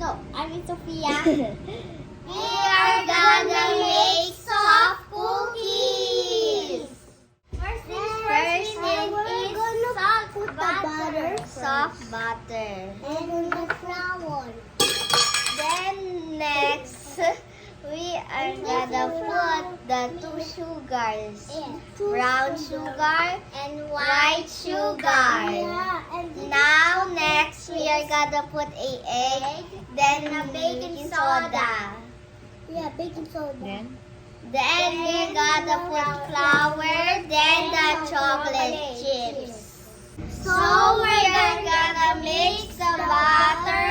No, I'm Sophia. We are gonna make soft cookies. First things first, we're gonna put the butter. Soft butter. And the flour. Then next, we are gonna put the 2 sugars. Brown sugar and white sugar. Now next, we are gonna put a egg, then a baking soda. Yeah, baking soda. Then we're gonna put flour, then the chocolate chips. So we're gonna mix the butter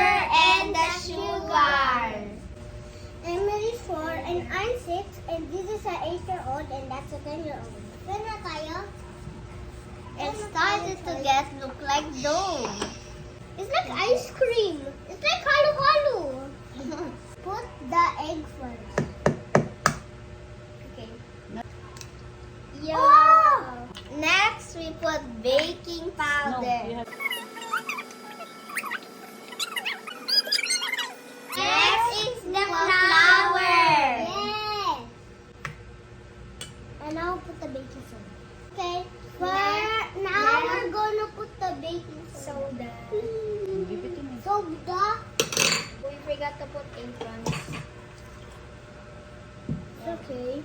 and the sugar. Emily is 4 and I'm 6 and this is an 8-year-old and that's a 10-year-old. When na tayo? It started to look like dough. It's like ice cream. It's like halo-halo. Put the egg first. Okay. Yeah. Oh! Next, we put baking powder. Next is the flour. Yes. And now put the baking soda. Okay. Now we're gonna put the baking soda. Soda. We forgot to put aprons. Okay.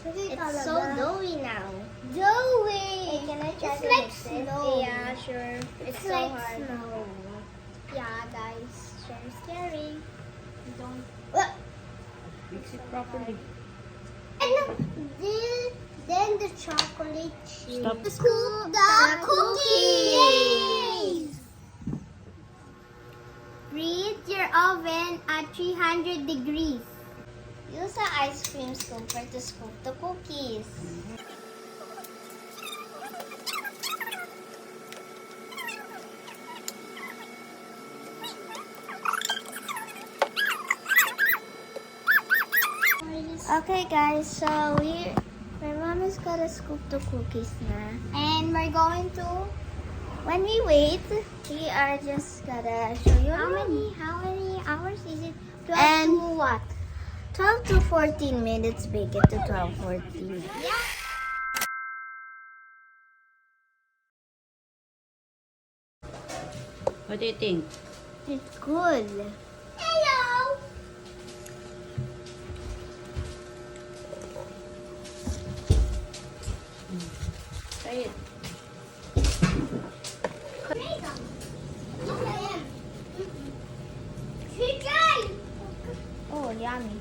It's so doughy now. Doughy. Hey, can I try to mix it? Snow. Yeah, sure. It's so like hard. Snow. Yeah, guys. Sure, scary. Don't. Mix it properly. And then the chocolate chip. Stop. Scoop the cookies. Preheat your oven at 300 degrees. Use an ice cream scooper to scoop the cookies. Okay guys, so my mom is gonna scoop the cookies now. And we're going to, when we wait, we are just gonna show you how many hours is it? 12 and to what? 12 to 14 minutes, bake it to 12-14. Yeah. What do you think? It's good. Hello. Try it. Oh, yummy.